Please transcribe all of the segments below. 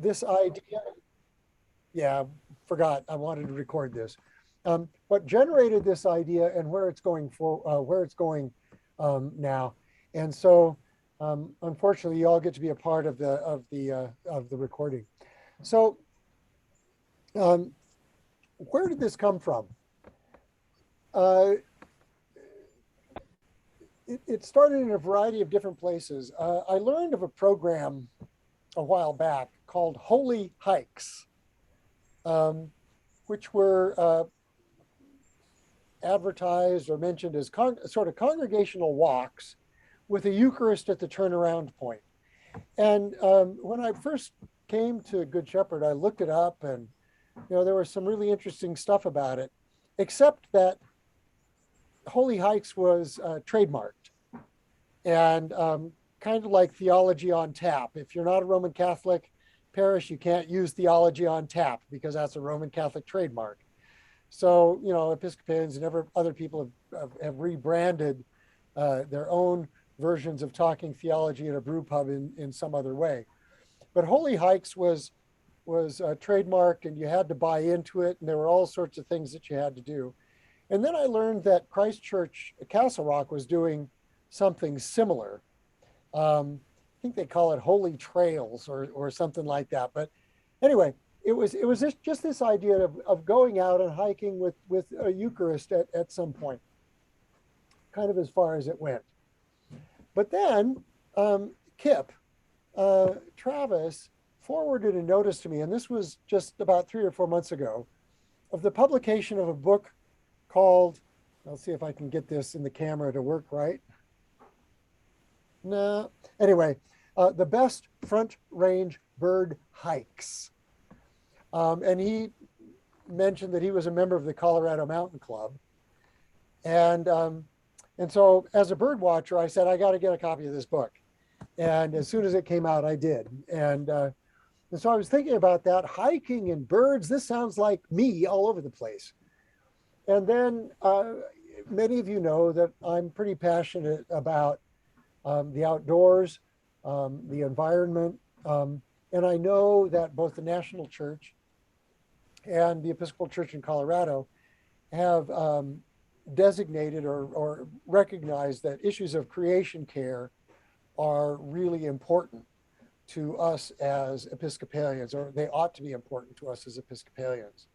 this idea, yeah, forgot, I wanted to record this. What generated this idea and where it's going where it's going now. And so, unfortunately, you all get to be a part of the recording. So, um, where did this come from? Uh, it started in a variety of different places. I learned of a program a while back called Holy Hikes, um, which were advertised or mentioned as sort of congregational walks with a Eucharist at the turnaround point. And when I first came to Good Shepherd, I looked it up, and there was some really interesting stuff about it, except that Holy Hikes was trademarked and kind of like theology on tap. If you're not a Roman Catholic parish, you can't use theology on tap because that's a Roman Catholic trademark. So, Episcopalians and other people have rebranded their own versions of talking theology in a brew pub in some other way. But Holy Hikes was trademarked, and you had to buy into it, and there were all sorts of things that you had to do. And then I learned that Christ Church Castle Rock was doing something similar. I think they call it Holy Trails or something like that. But anyway, it was just this idea of going out and hiking with a Eucharist at some point, kind of as far as it went. But then Kip, Travis, forwarded a notice to me, and this was just about 3 or 4 months ago, of the publication of a book called, I'll see if I can get this in the camera to work right. No, anyway, The Best Front Range Bird Hikes. And he mentioned that he was a member of the Colorado Mountain Club. And so as a bird watcher, I said, I got to get a copy of this book. And as soon as it came out, I did. And so I was thinking about that, hiking and birds. This sounds like me all over the place. And then many of you know that I'm pretty passionate about the outdoors, the environment. And I know that both the National Church and the Episcopal Church in Colorado have designated or recognized that issues of creation care are really important to us as Episcopalians, or they ought to be important to us as Episcopalians.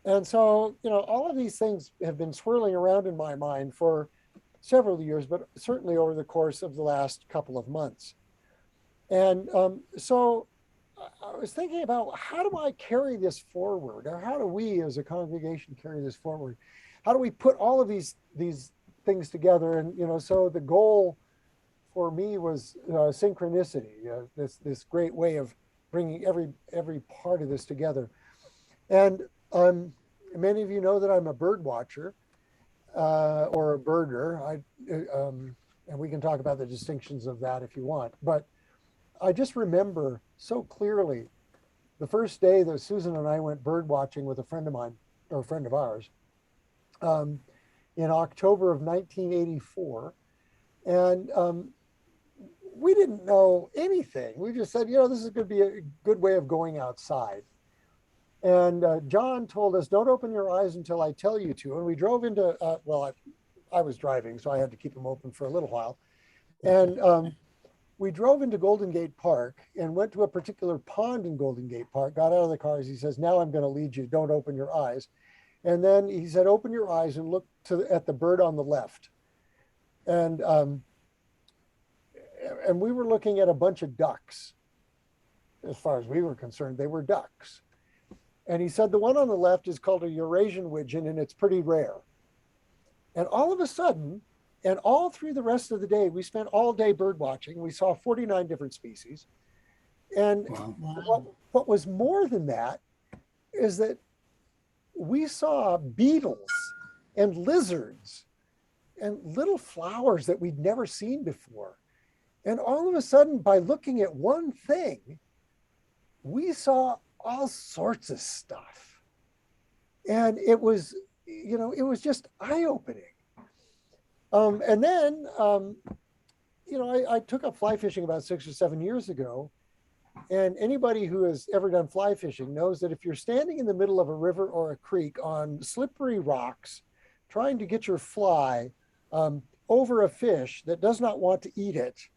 And so, all of these things have been swirling around in my mind for several years, but certainly over the course of the last couple of months. And so I was thinking about, how do I carry this forward? Or how do we as a congregation carry this forward? How do we put all of these things together? And, so the goal for me was synchronicity, this great way of bringing every part of this together. And many of you know that I'm a bird watcher or a birder. And we can talk about the distinctions of that if you want. But I just remember so clearly the first day that Susan and I went bird watching with a friend of mine, or a friend of ours, in October of 1984. And we didn't know anything. We just said, this is going to be a good way of going outside. And John told us, don't open your eyes until I tell you to. And we drove into, I was driving, so I had to keep them open for a little while. And we drove into Golden Gate Park and went to a particular pond in Golden Gate Park, got out of the car. He says, now I'm going to lead you. Don't open your eyes. And then he said, open your eyes and look at the bird on the left. And we were looking at a bunch of ducks. As far as we were concerned, they were ducks. And he said, the one on the left is called a Eurasian widgeon, and it's pretty rare. And all of a sudden, and all through the rest of the day, we spent all day bird watching. We saw 49 different species. And what was more than that is that we saw beetles and lizards and little flowers that we'd never seen before. And all of a sudden, by looking at one thing, we saw all sorts of stuff. And it was, it was just eye-opening. And then, I took up fly fishing about 6 or 7 years ago. And anybody who has ever done fly fishing knows that if you're standing in the middle of a river or a creek on slippery rocks, trying to get your fly over a fish that does not want to eat it,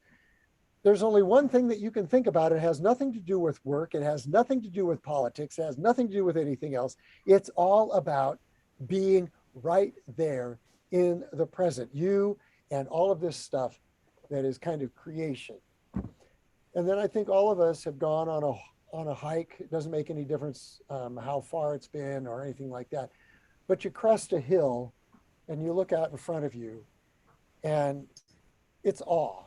there's only one thing that you can think about. It has nothing to do with work. It has nothing to do with politics. It has nothing to do with anything else. It's all about being right there in the present. You and all of this stuff that is kind of creation. And then I think all of us have gone on a hike. It doesn't make any difference how far it's been or anything like that. But you crest a hill and you look out in front of you and it's awe.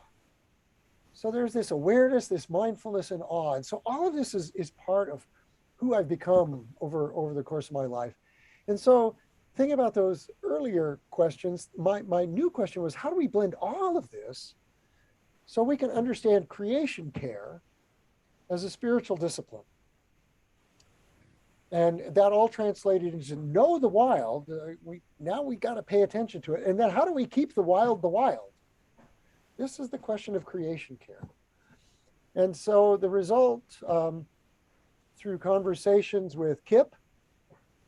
So there's this awareness, this mindfulness and awe. And so all of this is part of who I've become over the course of my life. And so thinking about those earlier questions, my new question was, how do we blend all of this so we can understand creation care as a spiritual discipline? And that all translated into know the wild. We got to pay attention to it. And then how do we keep the wild the wild? This is the question of creation care. And so the result, through conversations with Kip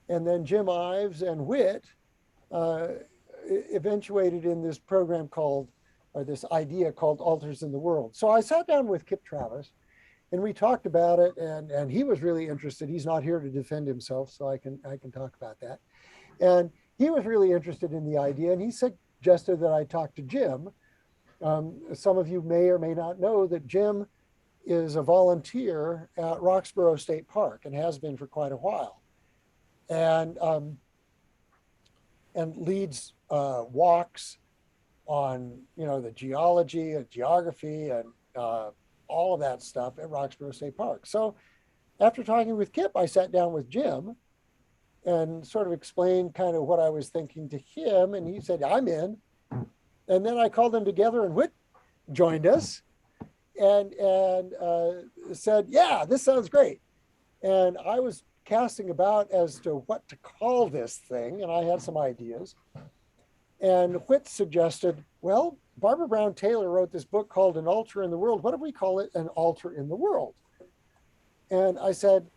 and then Jim Ives and Whit, eventuated in this program called, or this idea called Altars in the World. So I sat down with Kip Travis and we talked about it, and he was really interested. He's not here to defend himself, so I can talk about that. And he was really interested in the idea, and he suggested that I talk to Jim. Some of you may or may not know that Jim is a volunteer at Roxborough State Park and has been for quite a while, and leads walks on the geology and geography and all of that stuff at Roxborough State Park. So after talking with Kip, I sat down with Jim and sort of explained kind of what I was thinking to him, and he said, I'm in. And then I called them together, and Whit joined us and said, yeah, this sounds great. And I was casting about as to what to call this thing, and I had some ideas. And Whit suggested, well, Barbara Brown Taylor wrote this book called An Altar in the World. What if we call it An Altar in the World? And I said,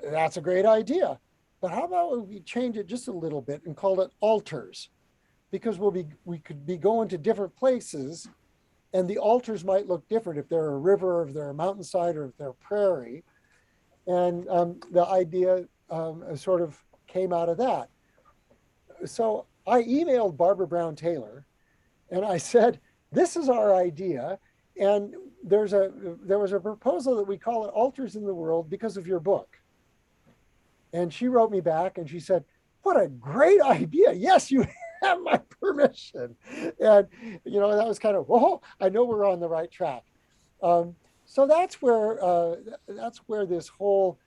that's a great idea. But how about we change it just a little bit and call it altars? Because we could be going to different places, and the altars might look different if they're a river, or if they're a mountainside, or if they're prairie. And the idea sort of came out of that. So I emailed Barbara Brown Taylor, and I said, this is our idea, and there was a proposal that we call it Altars in the World because of your book. And she wrote me back, and she said, what a great idea. Yes, you have my permission. And, that was kind of, whoa, I know we're on the right track. So that's where this whole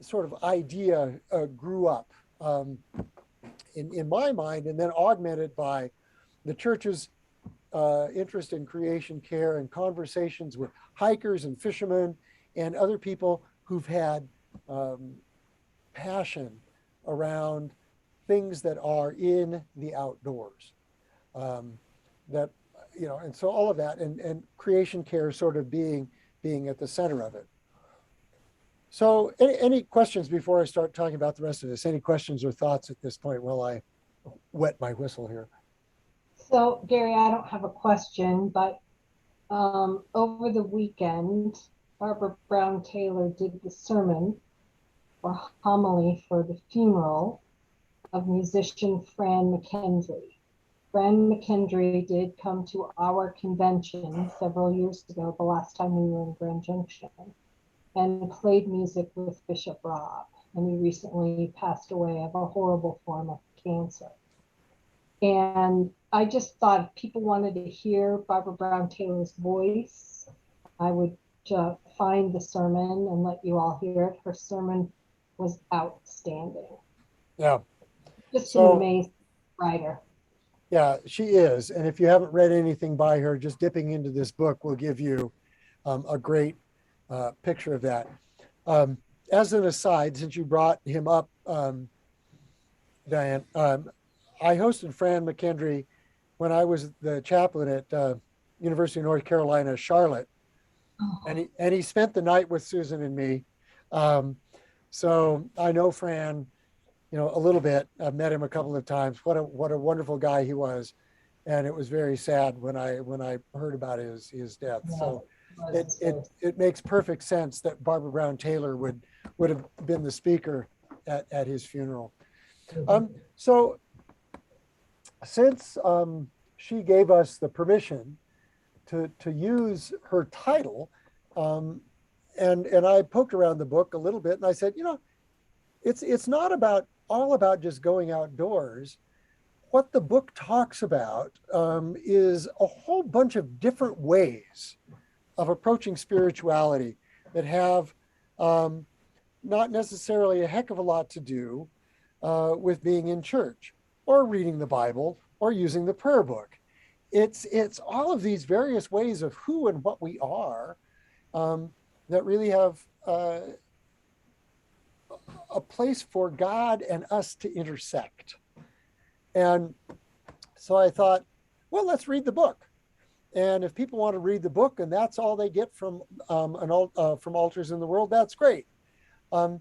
sort of idea grew up in my mind, and then augmented by the church's interest in creation care and conversations with hikers and fishermen and other people who've had passion around things that are in the outdoors. And so all of that and creation care sort of being at the center of it. So any questions before I start talking about the rest of this? Any questions or thoughts at this point while I wet my whistle here? So, Gary, I don't have a question, but over the weekend, Barbara Brown Taylor did the sermon or homily for the funeral of musician Fran McKendry. Fran McKendry did come to our convention several years ago, the last time we were in Grand Junction, and played music with Bishop Rob. And he recently passed away of a horrible form of cancer. And I just thought if people wanted to hear Barbara Brown Taylor's voice, I would find the sermon and let you all hear it. Her sermon was outstanding. Yeah. Just an amazing writer. Yeah, she is. And if you haven't read anything by her, just dipping into this book will give you a great picture of that. As an aside, since you brought him up, Diane, I hosted Fran McKendry when I was the chaplain at University of North Carolina, Charlotte. Oh, and he spent the night with Susan and me. Um, so I know Fran, a little bit. I've met him a couple of times. What a wonderful guy he was, and it was very sad when I heard about his death. yes, So it was. it It's it very. it makes perfect sense that Barbara Brown Taylor would have been the speaker at his funeral. Mhm. So since she gave us the permission to use her title, um, and I poked around the book a little bit, and I said, it's not about all about just going outdoors. What the book talks about is a whole bunch of different ways of approaching spirituality that have um, not necessarily a heck of a lot to do with being in church or reading the Bible or using the prayer book. It's all of these various ways of who and what we are um, that really have a place for God and us to intersect. And so I thought, well, let's read the book. And if people want to read the book and that's all they get from Altars in the World, that's great. Um,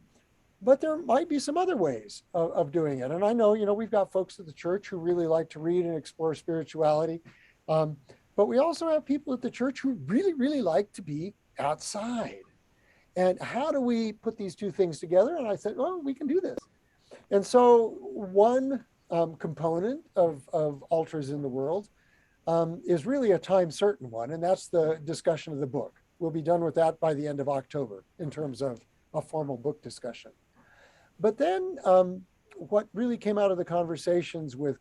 but there might be some other ways of doing it. And I know, we've got folks at the church who really like to read and explore spirituality. Um, but we also have people at the church who really, really like to be outside. And how do we put these two things together? And I said, well, we can do this. And so one component of Altars in the World is really a time certain one, and that's the discussion of the book. We'll be done with that by the end of October in terms of a formal book discussion. But then what really came out of the conversations with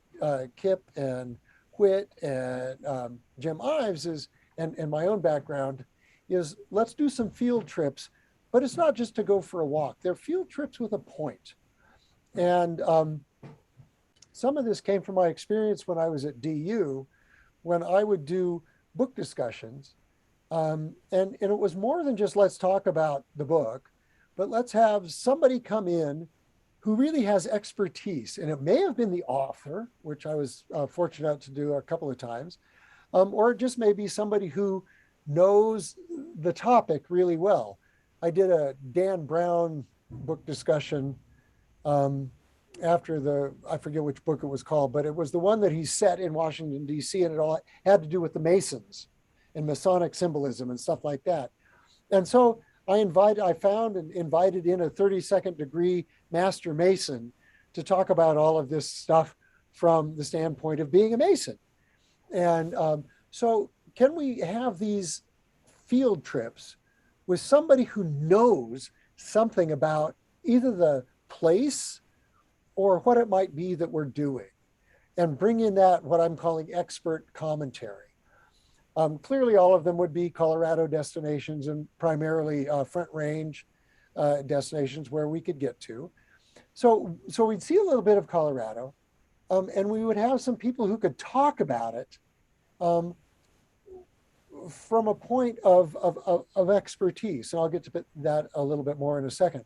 Kip and Whit and Jim Ives and my own background is let's do some field trips, but it's not just to go for a walk. They're field trips with a point. And some of this came from my experience when I was at DU, when I would do book discussions. And it was more than just let's talk about the book, but let's have somebody come in who really has expertise. And it may have been the author, which I was fortunate to do a couple of times, or it just may be somebody who knows the topic really well. I did a Dan Brown book discussion um, after I forget which book it was called, but it was the one that he set in Washington, D.C., and it all had to do with the Masons and Masonic symbolism and stuff like that. And so I found and invited in a 32nd degree Master Mason to talk about all of this stuff from the standpoint of being a Mason. And so, can we have these field trips with somebody who knows something about either the place or what it might be that we're doing and bring in that what I'm calling expert commentary? Clearly, all of them would be Colorado destinations and primarily Front Range destinations where we could get to. So we'd see a little bit of Colorado, and we would have some people who could talk about it um, from a point of expertise. And I'll get to that a little bit more in a second.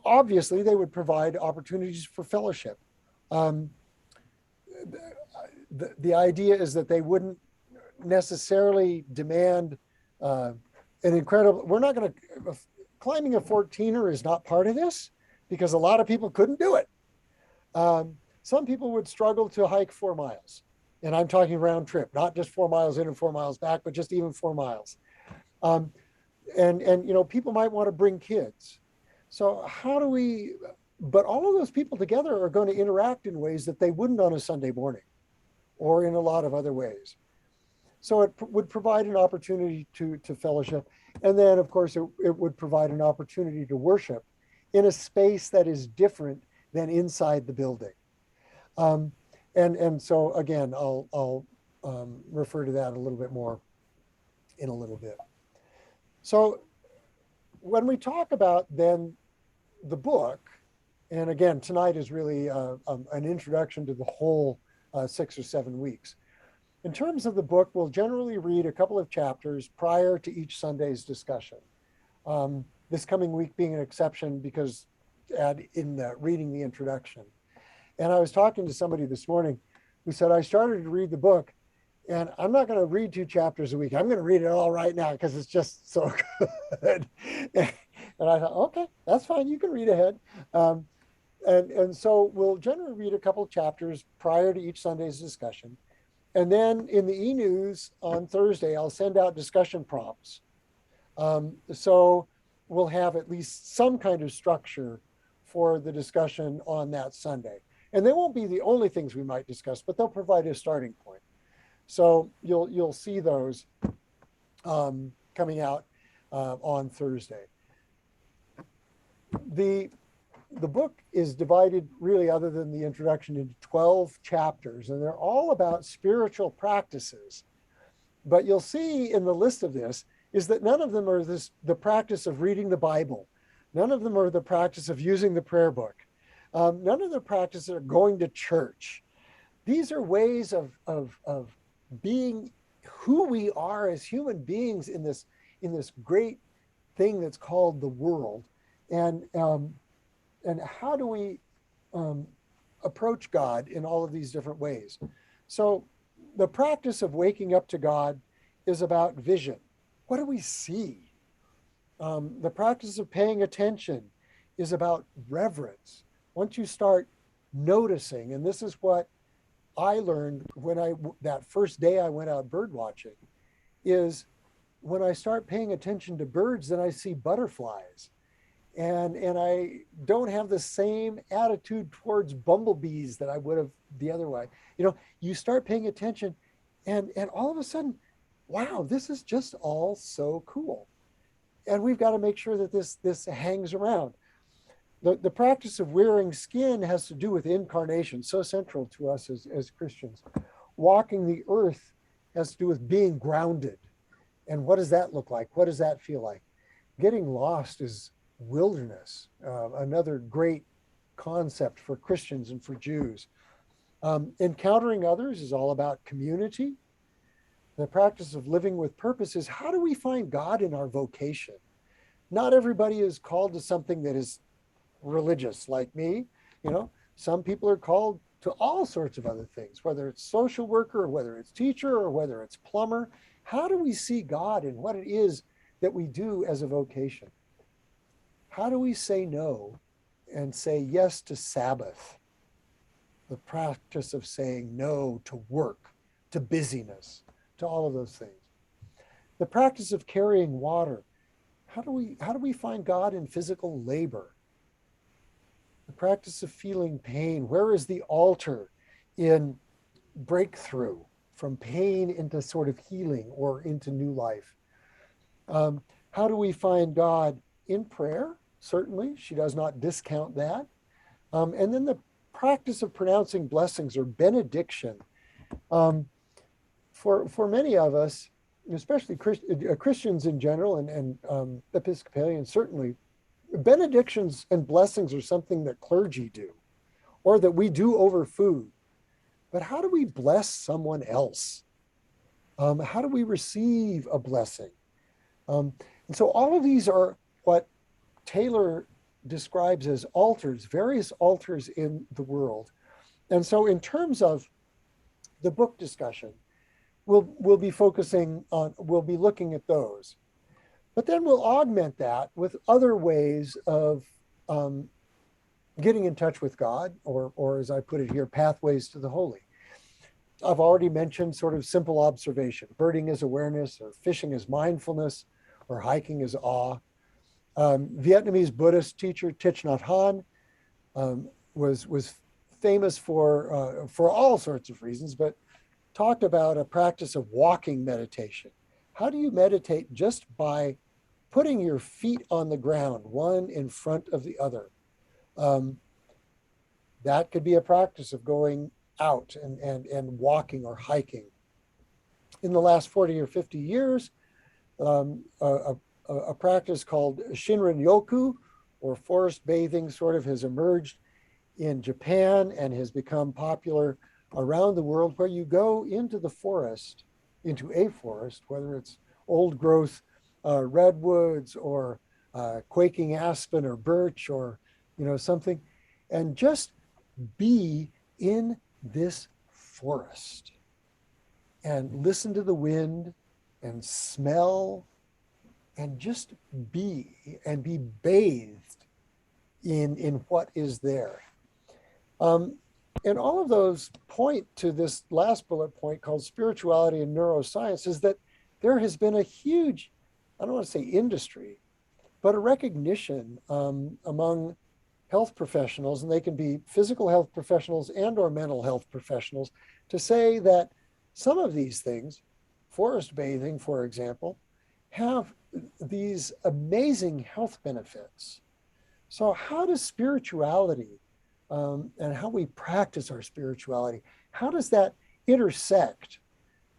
Obviously, they would provide opportunities for fellowship. Um, the idea is that they wouldn't necessarily demand an incredible, we're not going to, climbing a 14er is not part of this because a lot of people couldn't do it. Some people would struggle to hike 4 miles. And I'm talking round trip, not just 4 miles in and 4 miles back, but just even 4 miles. Um, and people might want to bring kids. So how do we, but all of those people together are going to interact in ways that they wouldn't on a Sunday morning or in a lot of other ways. So it would provide an opportunity to fellowship. And then, of course, it would provide an opportunity to worship in a space that is different than inside the building. Um, and so, again, I'll refer to that a little bit more in a little bit. So when we talk about then the book, and again, tonight is really an introduction to the whole 6 or 7 weeks. In terms of the book, we'll generally read a couple of chapters prior to each Sunday's discussion. This coming week being an exception because in reading the introduction. And I was talking to somebody this morning who said, I started to read the book And I'm not going to read 2 chapters a week. I'm going to read it all right now because it's just so good. And I thought, okay, that's fine. You can read ahead. Um, and so we'll generally read a couple of chapters prior to each Sunday's discussion. And then in the e-news on Thursday, I'll send out discussion prompts. So we'll have at least some kind of structure for the discussion on that Sunday. And they won't be the only things we might discuss, but they'll provide a starting point. So you'll see those coming out on Thursday. The book is divided, really, other than the introduction, into 12 chapters, and they're all about spiritual practices. But you'll see in the list of this is that none of them are the practice of reading the Bible. None of them are the practice of using the prayer book. None of the practices are going to church. These are ways of being who we are as human beings in this great thing that's called the world, and how do we approach God in all of these different ways. So the practice of waking up to God is about vision. What do we see? The practice of paying attention is about reverence. Once you start noticing, and this is what I learned that first day I went out bird watching, is when I start paying attention to birds, then I see butterflies. And I don't have the same attitude towards bumblebees that I would have the other way. You start paying attention, and all of a sudden, wow, this is just all so cool. And we've got to make sure that this hangs around. The practice of wearing skin has to do with incarnation, so central to us as Christians. Walking the earth has to do with being grounded. And what does that look like? What does that feel like? Getting lost is wilderness, another great concept for Christians and for Jews. Encountering others is all about community. The practice of living with purpose is, how do we find God in our vocation? Not everybody is called to something that is religious like me. Some people are called to all sorts of other things, whether it's social worker, or whether it's teacher, or whether it's plumber. How do we see God in what it is that we do as a vocation? How do we say no and say yes to Sabbath? The practice of saying no to work, to busyness, to all of those things. The practice of carrying water. How do we find God in physical labor? The practice of feeling pain. Where is the altar in breakthrough from pain into sort of healing or into new life? How do we find God in prayer? Certainly, she does not discount that. And then the practice of pronouncing blessings or benediction. For many of us, especially Christians in general, and Episcopalians certainly, benedictions and blessings are something that clergy do, or that we do over food. But how do we bless someone else? How do we receive a blessing? And so all of these are what Taylor describes as altars, various altars in the world. And so in terms of the book discussion, we'll be looking at those. But then we'll augment that with other ways of getting in touch with God, or as I put it here, pathways to the holy. I've already mentioned sort of simple observation. Birding is awareness, or fishing is mindfulness, or hiking is awe. Vietnamese Buddhist teacher Thich Nhat Hanh was famous for all sorts of reasons, but talked about a practice of walking meditation. How do you meditate? Just by putting your feet on the ground, one in front of the other. That could be a practice of going out and walking or hiking. In the last 40 or 50 years, a practice called Shinrin-yoku, or forest bathing, sort of has emerged in Japan and has become popular around the world, where you go into a forest, whether it's old growth redwoods or quaking aspen or birch or something, and just be in this forest. and listen to the wind and smell and just be bathed in what is there. Um, and all of those point to this last bullet point called spirituality and neuroscience, is that there has been a huge, I don't want to say industry, but a recognition among health professionals, and they can be physical health professionals and or mental health professionals, to say that some of these things, forest bathing, for example, have these amazing health benefits. So how does spirituality and how we practice our spirituality, how does that intersect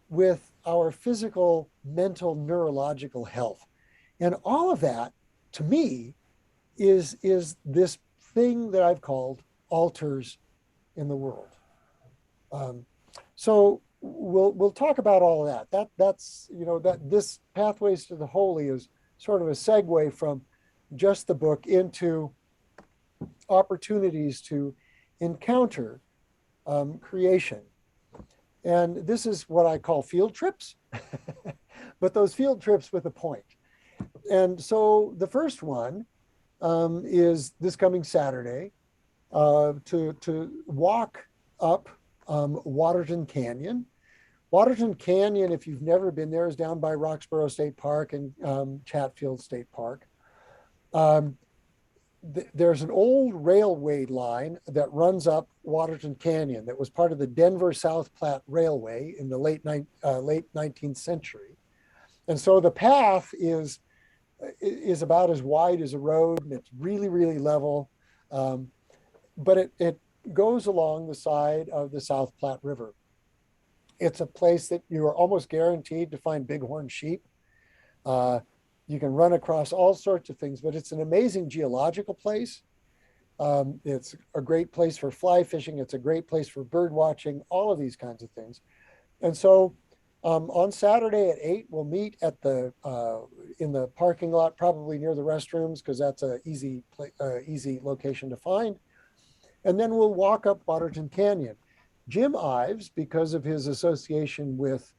with our physical, mental, neurological health? And all of that, to me, is this thing that I've called altars in the world. Um, so we'll talk about all of that. That's that this Pathways to the Holy is sort of a segue from just the book into opportunities to encounter creation. And this is what I call field trips, but those field trips with a point. And so the first one is this coming Saturday to walk up Waterton Canyon. Waterton Canyon, if you've never been there, is down by Roxborough State Park and Chatfield State Park. There's an old railway line that runs up Waterton Canyon that was part of the Denver South Platte Railway in the late 19th century. And so the path is about as wide as a road, and it's really, really level. But it goes along the side of the South Platte River. It's a place that you are almost guaranteed to find bighorn sheep. You can run across all sorts of things, but it's an amazing geological place. It's a great place for fly fishing. It's a great place for bird watching, all of these kinds of things. And so on Saturday at 8, we'll meet at in the parking lot, probably near the restrooms, because that's an easy location to find. And then we'll walk up Waterton Canyon. Jim Ives, because of his association with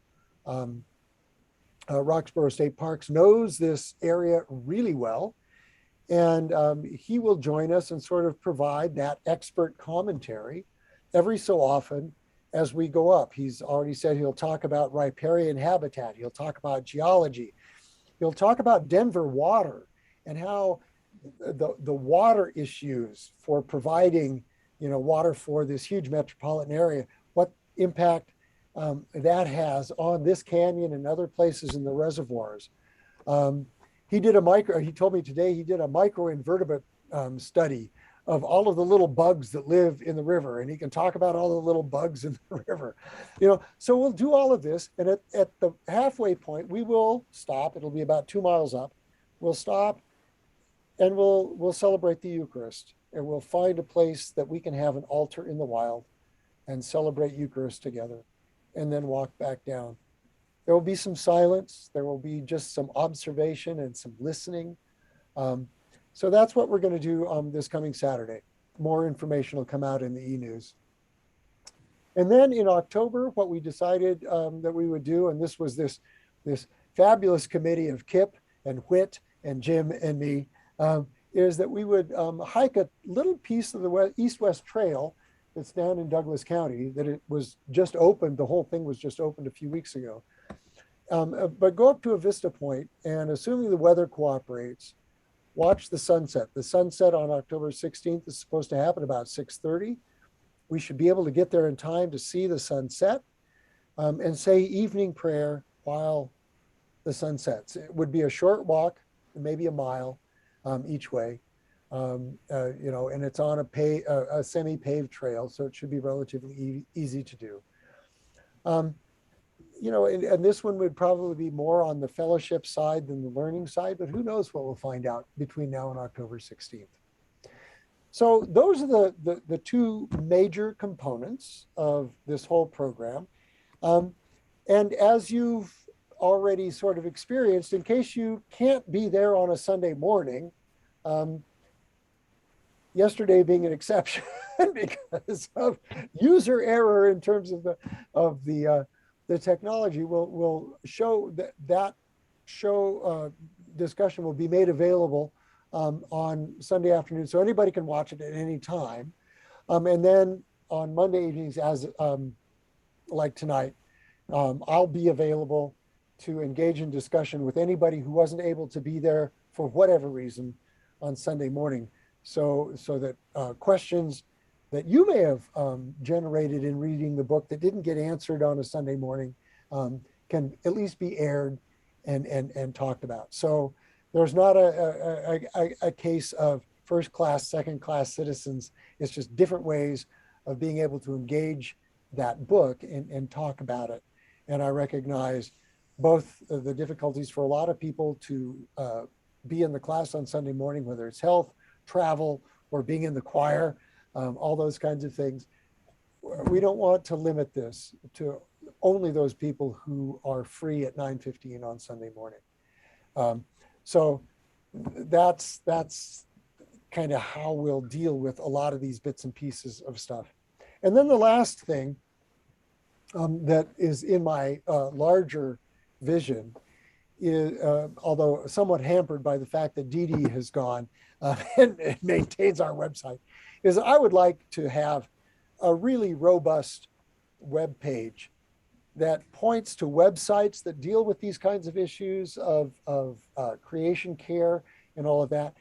Roxborough State Parks, knows this area really well. And he will join us and sort of provide that expert commentary every so often as we go up. He's already said he'll talk about riparian habitat. He'll talk about geology. He'll talk about Denver water and how the water issues for providing water for this huge metropolitan area, what impact that has on this canyon and other places in the reservoirs. He told me today he did a microinvertebrate study of all of the little bugs that live in the river, and he can talk about all the little bugs in the river. So we'll do all of this, and at the halfway point, we will stop. It'll be about 2 miles up. We'll stop, and we'll celebrate the Eucharist, and we'll find a place that we can have an altar in the wild and celebrate Eucharist together, and then walk back down. There will be some silence. There will be just some observation and some listening. So that's what we're going to do this coming Saturday. More information will come out in the e-news. And then in October, what we decided that we would do, and this was this fabulous committee of Kip and Whit and Jim and me, is that we would hike a little piece of the East-West Trail that's down in Douglas County, that it was just opened. The whole thing was just opened a few weeks ago. But go up to a vista point, and assuming the weather cooperates, watch the sunset. The sunset on October 16th is supposed to happen about 6:30. We should be able to get there in time to see the sunset and say evening prayer while the sun sets. It would be a short walk, maybe a mile each way, and it's on a semi-paved trail, so it should be relatively easy to do. And this one would probably be more on the fellowship side than the learning side, but who knows what we'll find out between now and October 16th. So those are the two major components of this whole program. And as you've already sort of experienced, in case you can't be there on a Sunday morning, yesterday being an exception because of user error in terms of the the technology will show that show discussion will be made available on Sunday afternoon, so anybody can watch it at any time. And then on Monday evenings, as like tonight, I'll be available to engage in discussion with anybody who wasn't able to be there for whatever reason on Sunday morning. So that questions that you may have generated in reading the book that didn't get answered on a Sunday morning can at least be aired and talked about. So there's not a case of first class, second class citizens. It's just different ways of being able to engage that book and talk about it. And I recognize both the difficulties for a lot of people to be in the class on Sunday morning, whether it's health, travel, or being in the choir, all those kinds of things. We don't want to limit this to only those people who are free at 9:15 on Sunday morning. So that's kind of how we'll deal with a lot of these bits and pieces of stuff. And then the last thing that is in my larger vision is, although somewhat hampered by the fact that Dee Dee has gone and maintains our website, is I would like to have a really robust web page that points to websites that deal with these kinds of issues of creation care and all of that.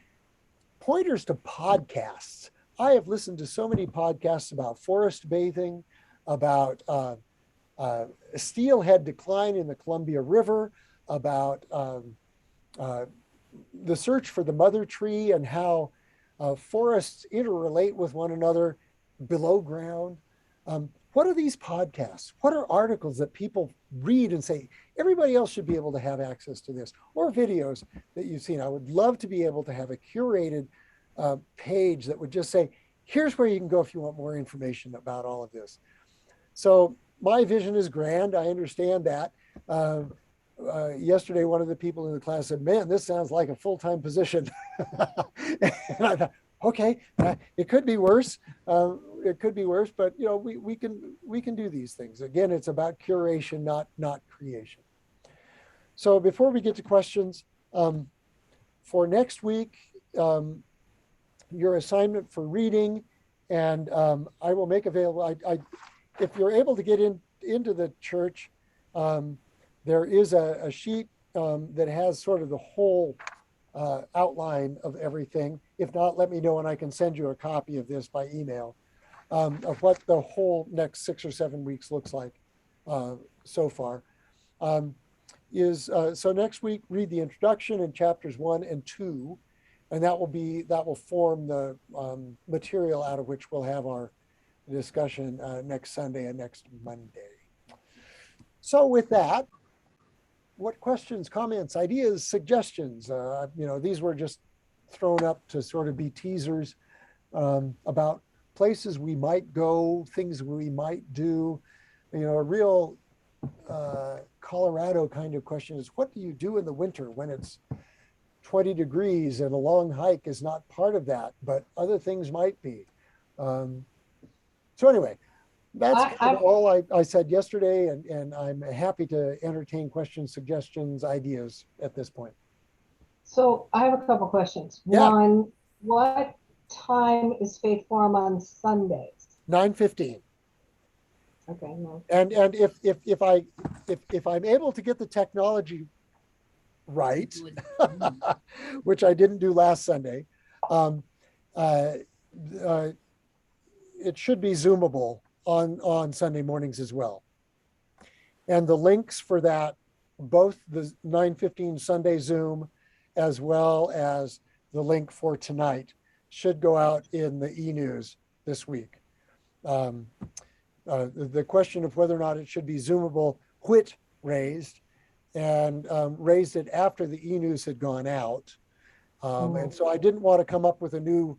Pointers to podcasts. I have listened to so many podcasts about forest bathing, about steelhead decline in the Columbia River, about the search for the mother tree and how forests interrelate with one another below ground. What are these podcasts? What are articles that people read and say, everybody else should be able to have access to this? Or videos that you've seen. I would love to be able to have a curated page that would just say, here's where you can go if you want more information about all of this. So my vision is grand. I understand that. Yesterday, one of the people in the class said, man, this sounds like a full-time position. And I thought, okay, it could be worse. It could be worse, but you know, we can do these things. Again, it's about curation, not creation. So before we get to questions, for next week, your assignment for reading, and I will make available. If you're able to get into the church, there is a sheet that has sort of the whole outline of everything. If not, let me know and I can send you a copy of this by email of what the whole next 6 or 7 weeks looks like so far. So next week, read the introduction in chapters 1 and 2, and that will form the material out of which we'll have our discussion next Sunday and next Monday. So with that, what questions, comments, ideas, suggestions? These were just thrown up to sort of be teasers about places we might go, things we might do. A real Colorado kind of question is, what do you do in the winter when it's 20 degrees and a long hike is not part of that, but other things might be. So anyway, that's kind of all I said yesterday, and I'm happy to entertain questions, suggestions, ideas at this point. So I have a couple questions. Yeah. One, what time is Faith Forum on Sundays? 9:15. Okay, no. And if I'm able to get the technology right, which I didn't do last Sunday, it should be Zoomable on Sunday mornings as well. And the links for that, both the 9:15 Sunday Zoom, as well as the link for tonight, should go out in the e-news this week. The question of whether or not it should be Zoomable, Whit raised, and raised it after the e-news had gone out. And so I didn't want to come up with a new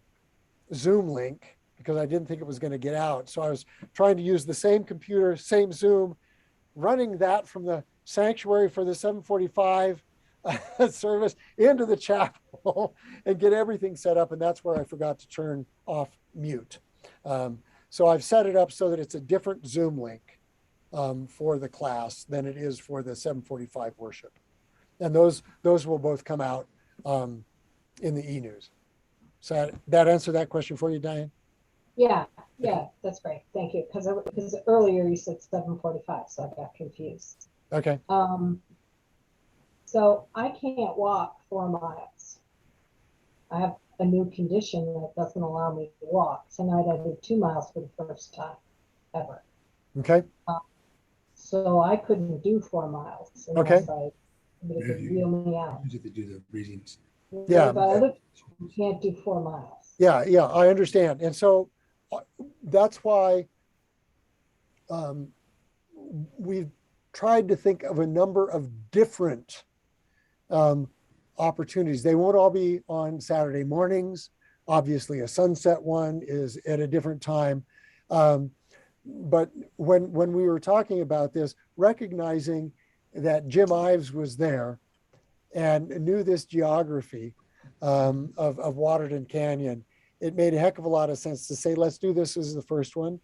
Zoom link because I didn't think it was going to get out. So I was trying to use the same computer, same Zoom, running that from the sanctuary for the 745 service into the chapel and get everything set up. And that's where I forgot to turn off mute. So I've set it up so that it's a different Zoom link for the class than it is for the 745 worship. And those will both come out in the e-news. So that answer that question for you, Diane? Yeah, Okay. that's great. Thank you. Because earlier you said 7:45, so I got confused. Okay. So I can't walk 4 miles. I have a new condition that doesn't allow me to walk. Tonight I did 2 miles for the first time ever. Okay. So I couldn't do 4 miles Okay. unless somebody could wheel me out. You have to do the readings. Yeah. But other people who can't do 4 miles. Yeah, I understand. And so that's why we've tried to think of a number of different opportunities. They won't all be on Saturday mornings. Obviously, a sunset one is at a different time. But when we were talking about this, recognizing that Jim Ives was there and knew this geography of Waterton Canyon, it made a heck of a lot of sense to say, let's do this as the first one.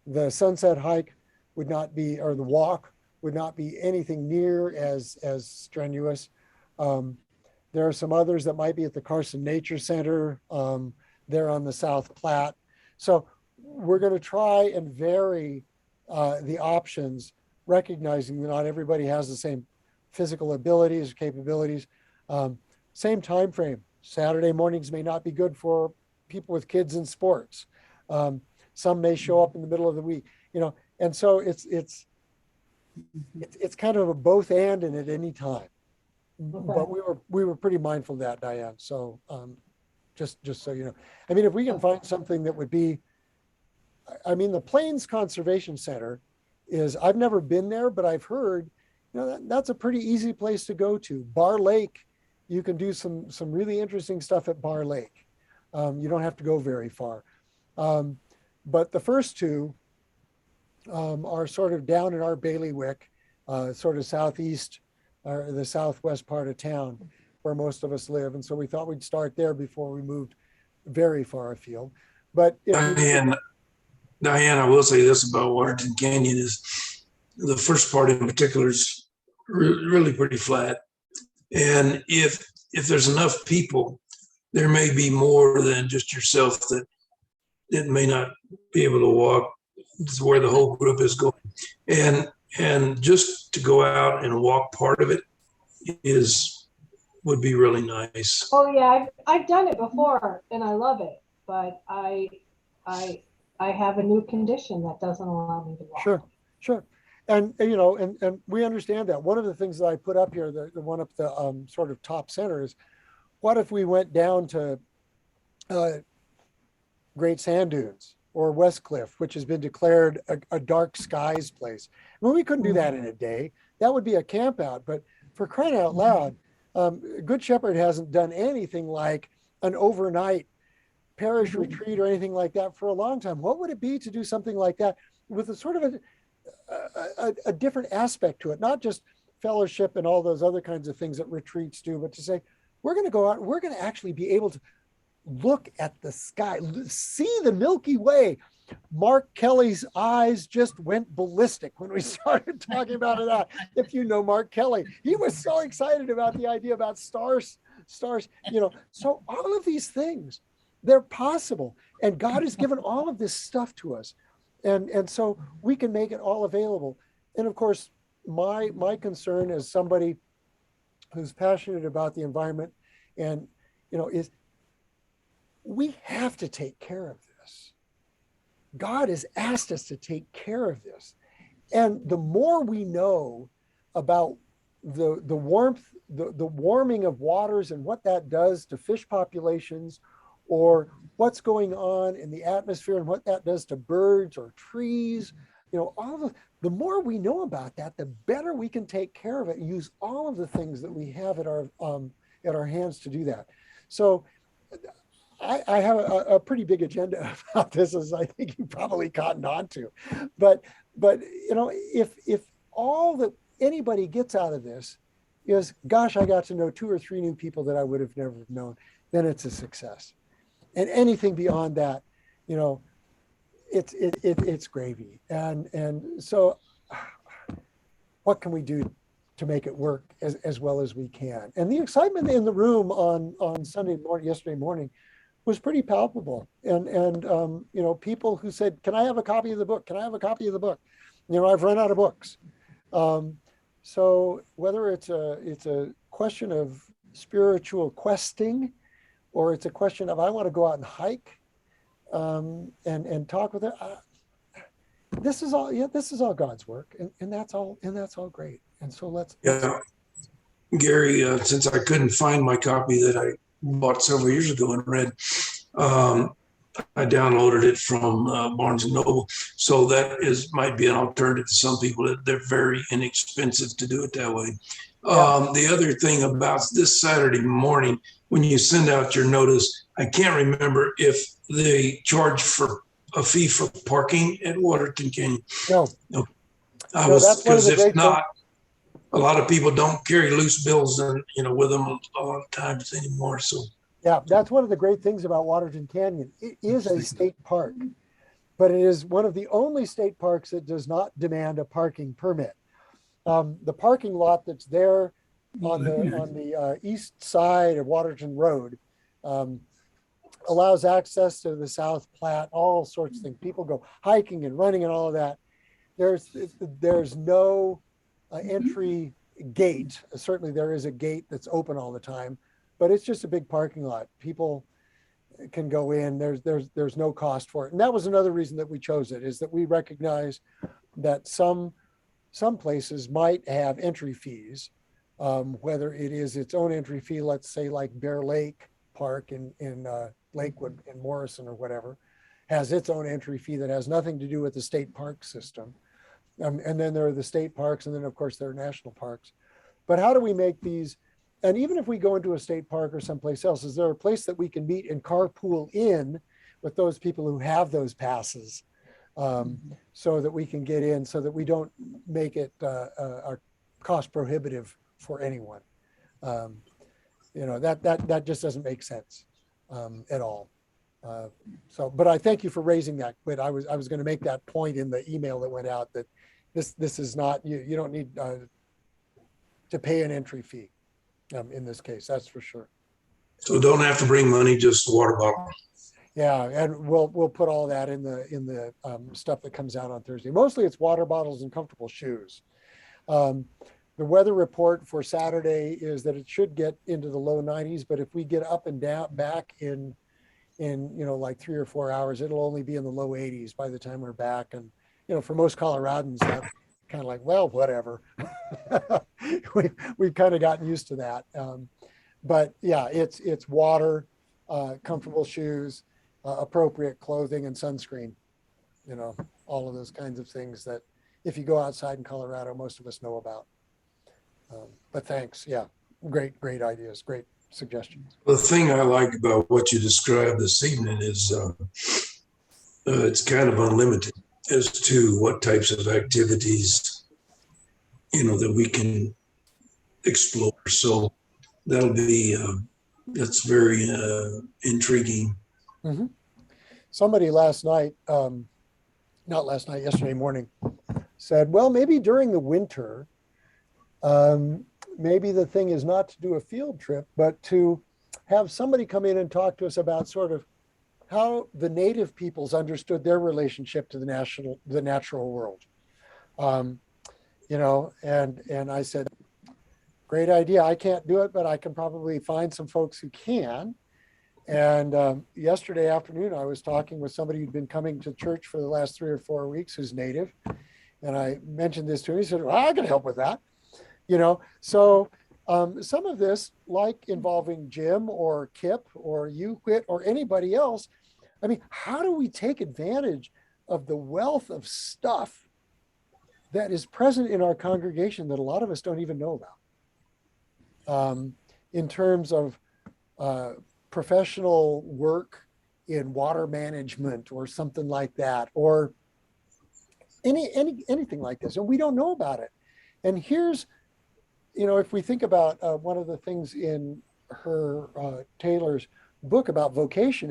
The sunset hike would not be, or the walk would not be anything near as strenuous. There are some others that might be at the Carson Nature Center there on the South Platte. So we're going to try and vary the options, recognizing that not everybody has the same physical abilities or capabilities. Same time frame. Saturday mornings may not be good for people with kids in sports. Some may show up in the middle of the week, and so it's kind of a both and at any time. Okay. But we were pretty mindful of that, Diane. So just so you know, I mean, if we can find something that would be, I mean, the Plains Conservation Center is, I've never been there, but I've heard, that's a pretty easy place to go to. Bar Lake, you can do some really interesting stuff at Bar Lake. You don't have to go very far. But the first two are sort of down in our bailiwick, sort of southeast or the southwest part of town where most of us live. And so we thought we'd start there before we moved very far afield. But Diane, I will say this about Waterton Canyon is the first part in particular is really pretty flat. And if there's enough people, there may be more than just yourself that may not be able to walk to where the whole group is going. And just to go out and walk part of it would be really nice. Oh yeah, I've done it before and I love it, but I have a new condition that doesn't allow me to walk. Sure. And and we understand that. One of the things that I put up here, the one up the sort of top center is, what if we went down to Great Sand Dunes or West Cliff, which has been declared a dark skies place? I mean, we couldn't do that in a day. That would be a camp out. But for crying out loud, Good Shepherd hasn't done anything like an overnight parish retreat or anything like that for a long time. What would it be to do something like that with a sort of a different aspect to it, not just fellowship and all those other kinds of things that retreats do, but to say, we're going to go out, we're going to actually be able to look at the sky, see the Milky Way. Mark Kelly's eyes just went ballistic when we started talking about that. If you know Mark Kelly, he was so excited about the idea about stars, so all of these things, they're possible. And God has given all of this stuff to us. And so we can make it all available. And of course, my concern as somebody who's passionate about the environment and, is we have to take care of this. God has asked us to take care of this. And the more we know about the warmth, the warming of waters and what that does to fish populations, or what's going on in the atmosphere and what that does to birds or trees, the more we know about that, the better we can take care of it and use all of the things that we have at our hands to do that. So I have a pretty big agenda about this, as I think you probably cottoned on to. But if all that anybody gets out of this is, gosh, I got to know 2 or 3 new people that I would have never known, then it's a success. And anything beyond that, it's gravy. And so what can we do to make it work as well as we can? And the excitement in the room on Sunday morning, yesterday morning, was pretty palpable. And you know, people who said, "Can I have a copy of the book? Can I have a copy of the book?" You know, I've run out of books. So whether it's a question of spiritual questing, or it's a question of I want to go out and hike, and talk with it. This is all, yeah, this is all God's work, and that's all great. And so let's Yeah, Gary, since I couldn't find my copy that I bought several years ago and read, um, I downloaded it from Barnes and Noble. So that might be an alternative to some people. They're very inexpensive to do it that way. Yeah. The other thing about this Saturday morning, when you send out your notice, I can't remember if they charge for a fee for parking at Waterton Canyon. No, No, that's one of because the if great not, a lot of people don't carry loose bills and with them a lot of times anymore. So yeah, that's one of the great things about Waterton Canyon. It is a state park, but it is one of the only state parks that does not demand a parking permit. The parking lot that's there on the east side of Waterton Road um, allows access to the South Platte, all sorts of things. People go hiking and running and all of that. There's no entry gate. Certainly, there is a gate that's open all the time, but it's just a big parking lot. People can go in. There's no cost for it, and that was another reason that we chose it. Is that we recognize that some places might have entry fees, whether it is its own entry fee, let's say like Bear Lake Park in Lakewood in Morrison or whatever, has its own entry fee that has nothing to do with the state park system. And then there are the state parks, and then of course there are national parks. But how do we make these? And even if we go into a state park or someplace else, is there a place that we can meet and carpool in with those people who have those passes, so that we can get in, so that we don't make it cost prohibitive for anyone? That just doesn't make sense at all. But I thank you for raising that. But I was going to make that point in the email that went out, that this is not, you don't need to pay an entry fee in this case. That's for sure. So don't have to bring money, just a water bottle. Yeah, and we'll put all that in the stuff that comes out on Thursday. Mostly it's water bottles and comfortable shoes. The weather report for Saturday is that it should get into the low 90s, but if we get up and down back in like 3 or 4 hours, it'll only be in the low 80s by the time we're back. And for most Coloradans, that's kind of like, well, whatever. We've kind of gotten used to that. But yeah, it's water, comfortable shoes, appropriate clothing, and sunscreen. All of those kinds of things that if you go outside in Colorado, most of us know about. But thanks. Yeah, great ideas, great suggestions. The thing I like about what you described this evening is it's kind of unlimited as to what types of activities that we can explore. So that'll be that's very intriguing. Mm-hmm. Somebody last night, not last night, yesterday morning, said, well, maybe during the winter, maybe the thing is not to do a field trip, but to have somebody come in and talk to us about sort of how the native peoples understood their relationship to the natural world. And I said, great idea. I can't do it, but I can probably find some folks who can. And yesterday afternoon, I was talking with somebody who'd been coming to church for the last 3 or 4 weeks, who's native. And I mentioned this to him. He said, well, I can help with that. So some of this, like involving Jim or Kip or you, Quit, or anybody else, I mean, how do we take advantage of the wealth of stuff that is present in our congregation that a lot of us don't even know about, in terms of professional work in water management or something like that, or anything like this, and we don't know about it. And here's, if we think about one of the things in her Taylor's book about vocation,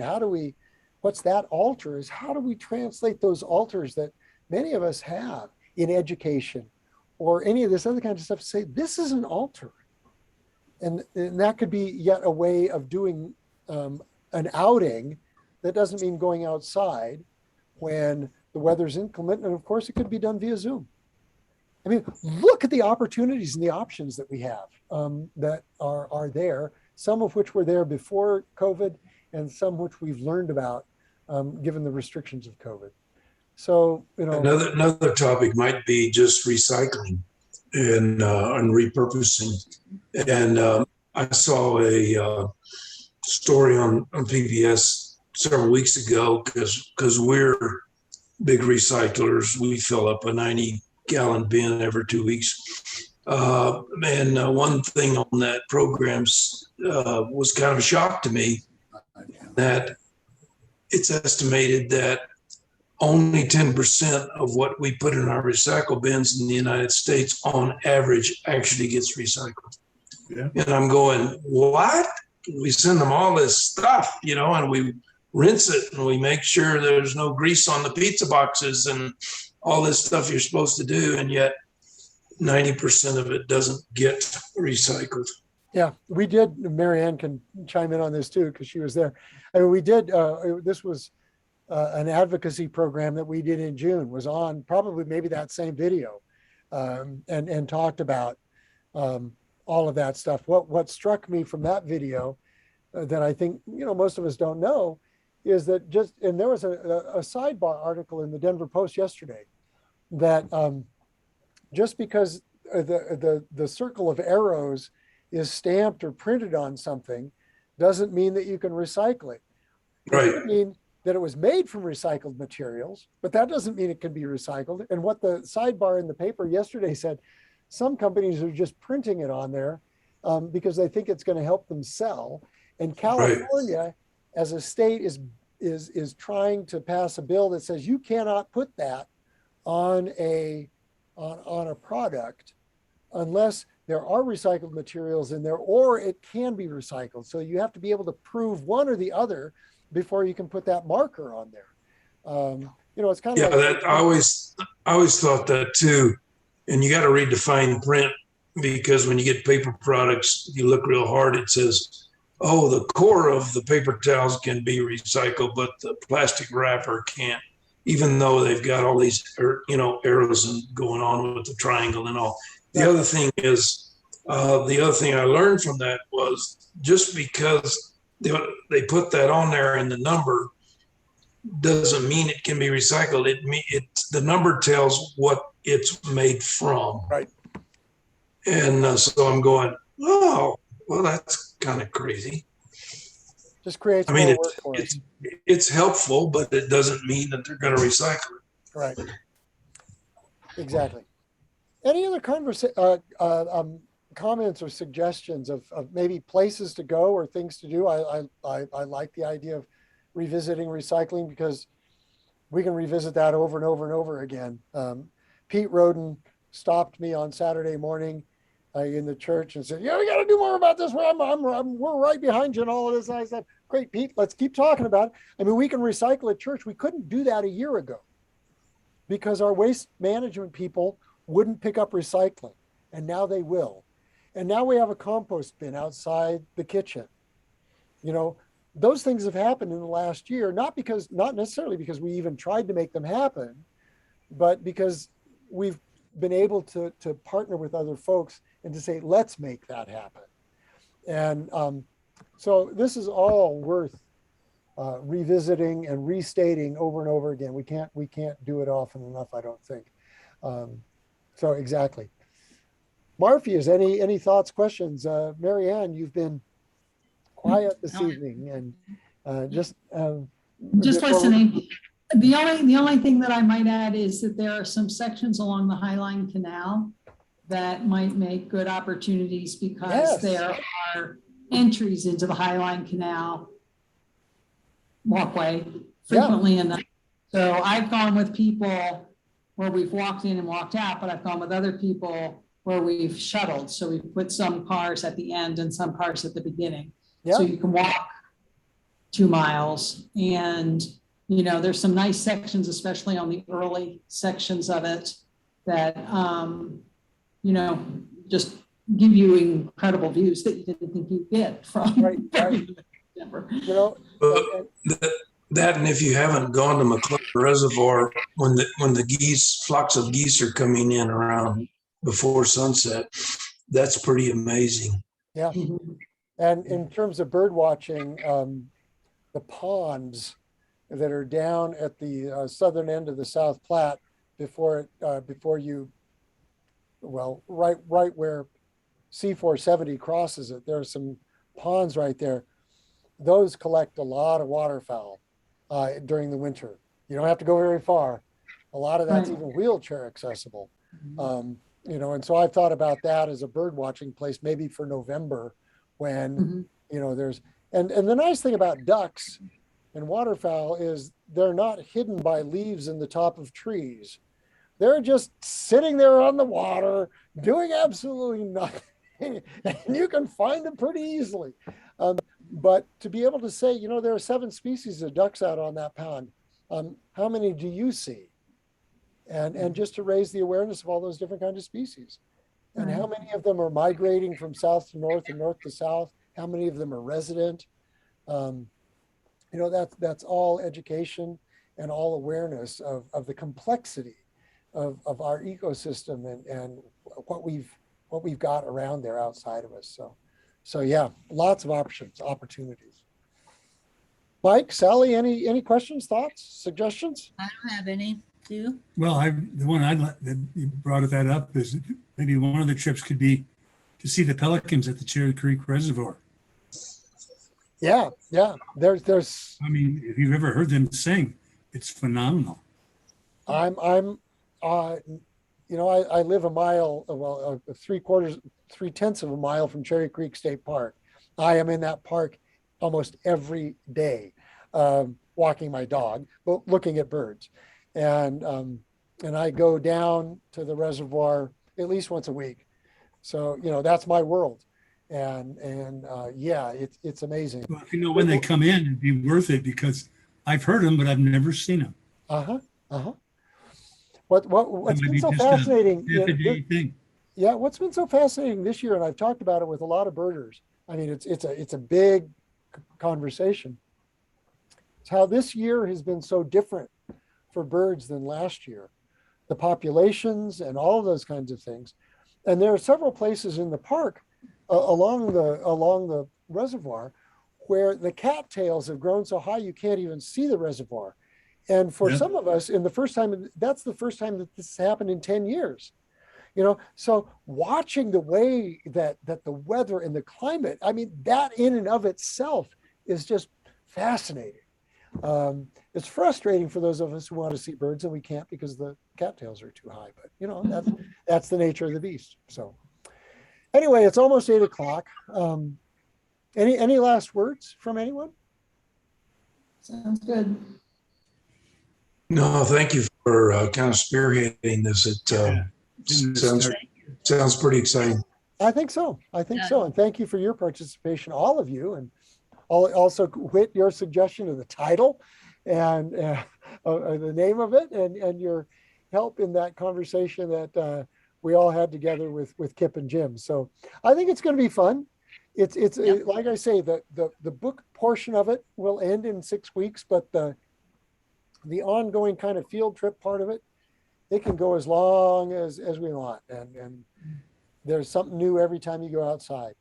what's that altar is, how do we translate those altars that many of us have in education or any of this other kind of stuff, to say this is an altar. And that could be yet a way of doing an outing that doesn't mean going outside when the weather's inclement. And of course, it could be done via Zoom. I mean, look at the opportunities and the options that we have that are there, some of which were there before COVID and some which we've learned about given the restrictions of COVID. So, another topic might be just recycling and repurposing. And I saw a story on PBS several weeks ago because we're big recyclers. We fill up a 90-gallon bin every 2 weeks. And one thing on that program was kind of a shock to me, that it's estimated that only 10% of what we put in our recycle bins in the United States on average actually gets recycled. Yeah. And I'm going, what? We send them all this stuff, and we rinse it and we make sure there's no grease on the pizza boxes and all this stuff you're supposed to do. And yet 90% of it doesn't get recycled. Yeah, we did. Marianne can chime in on this too, because she was there. I mean, we did, this was an advocacy program that we did in June, was on probably maybe that same video and talked about all of that stuff. What struck me from that video that I think, most of us don't know is that and there was a sidebar article in the Denver Post yesterday that just because the circle of arrows is stamped or printed on something doesn't mean that you can recycle it. Right. It doesn't mean that it was made from recycled materials, but that doesn't mean it can be recycled. And what the sidebar in the paper yesterday said, some companies are just printing it on there because they think it's going to help them sell. And California, as a state, is trying to pass a bill that says you cannot put that on a product unless there are recycled materials in there, or it can be recycled. So you have to be able to prove one or the other before you can put that marker on there. It's kind of that I always thought that too. And you got to read the fine print, because when you get paper products, you look real hard. It says, "Oh, the core of the paper towels can be recycled, but the plastic wrapper can't," even though they've got all these, arrows going on with the triangle and all. The other thing is, the other thing I learned from that was just because they put that on there and the number doesn't mean it can be recycled. The number tells what it's made from. Right. And so I'm going, oh, well, that's kind of crazy. Just creates more work for us. It's helpful, but it doesn't mean that they're going to recycle it. Right. Exactly. Any other comments or suggestions of maybe places to go or things to do? I like the idea of revisiting recycling, because we can revisit that over and over and over again. Pete Roden stopped me on Saturday morning in the church and said, we got to do more about this. We're right behind you and all of this. And I said, great, Pete, let's keep talking about it. I mean, we can recycle at church. We couldn't do that a year ago because our waste management people wouldn't pick up recycling, and now they will. And now we have a compost bin outside the kitchen. Those things have happened in the last year, not necessarily because we even tried to make them happen, but because we've been able to partner with other folks and to say, let's make that happen. And so this is all worth revisiting and restating over and over again. We can't do it often enough, I don't think. So exactly. Marfias, any thoughts, questions? Marianne, you've been quiet this evening and just listening. The only thing that I might add is that there are some sections along the Highline Canal that might make good opportunities, because there are entries into the Highline Canal walkway frequently enough. So I've gone with people where we've walked in and walked out, but I've gone with other people where we've shuttled. So we've put some cars at the end and some cars at the beginning. So you can walk 2 miles. And, there's some nice sections, especially on the early sections of it, that you know, just give you incredible views that you didn't think you'd get from. Right, right. Denver. You know, But and that, and if you haven't gone to McClellan Reservoir when the flocks of geese are coming in around before sunset, that's pretty amazing. yeah. Mhm. And in terms of bird watching, the ponds that are down at the southern end of the South Platte before you, well, right where C-470 crosses it, there are some ponds right there. Those collect a lot of waterfowl during the winter. You don't have to go very far. A lot of that's Right. even wheelchair accessible. And so I've thought about that as a bird watching place, maybe for November when, Mhm. there's, and the nice thing about ducks and waterfowl is they're not hidden by leaves in the top of trees. They're just sitting there on the water doing absolutely nothing. And you can find them pretty easily. But to be able to say, there are 7 species of ducks out on that pond. How many do you see? And just to raise the awareness of all those different kinds of species. And how many of them are migrating from south to north and north to south? How many of them are resident? That's all education and all awareness of the complexity of our ecosystem and what we've got around there outside of us. So yeah, lots of opportunities. Mike, Sally, any questions, thoughts, suggestions? I don't have any. Do you? Well, the one that you brought that up is maybe one of the trips could be to see the pelicans at the Cherry Creek Reservoir. Yeah. There's. I mean, if you've ever heard them sing, it's phenomenal. I live a mile, well, 3/10 of a mile from Cherry Creek State Park. I am in that park almost every day, walking my dog, but looking at birds. And I go down to the reservoir at least once a week. So, that's my world. And yeah, it's amazing. Well, if you know when they come in, it'd be worth it because I've heard them, but I've never seen them. What's been so fascinating? Thing. Yeah, what's been so fascinating this year, and I've talked about it with a lot of birders. I mean, it's a big conversation. It's how this year has been so different for birds than last year, the populations and all of those kinds of things. And there are several places in the park along the reservoir where the cattails have grown so high you can't even see the reservoir. And for some of us, that's the first time that this happened in 10 years. So watching the way that the weather and the climate, I mean, that in and of itself is just fascinating. It's frustrating for those of us who want to see birds and we can't because the cattails are too high, but that's the nature of the beast. So anyway, it's almost 8 o'clock. Any last words from anyone? Sounds good. No, thank you for kind of spearheading this. It sounds pretty exciting. I think so. And thank you for your participation, all of you, and also Whit, your suggestion of the title and the name of it, and your help in that conversation that we all had together with Kip and Jim. So I think it's going to be fun. It's like I say, the book portion of it will end in 6 weeks, but the ongoing kind of field trip part of it, it can go as long as we want. And there's something new every time you go outside.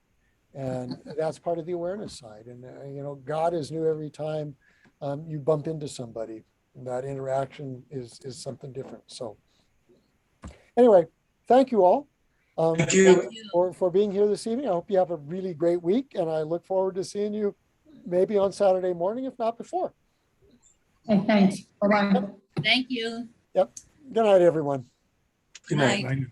And that's part of the awareness side. And, God is new every time you bump into somebody. And that interaction is something different. So anyway, thank you all Thank you. for being here this evening. I hope you have a really great week. And I look forward to seeing you maybe on Saturday morning, if not before. Hey, thanks. Bye-bye. Thank you. Yep. Good night, everyone. Good night. Night.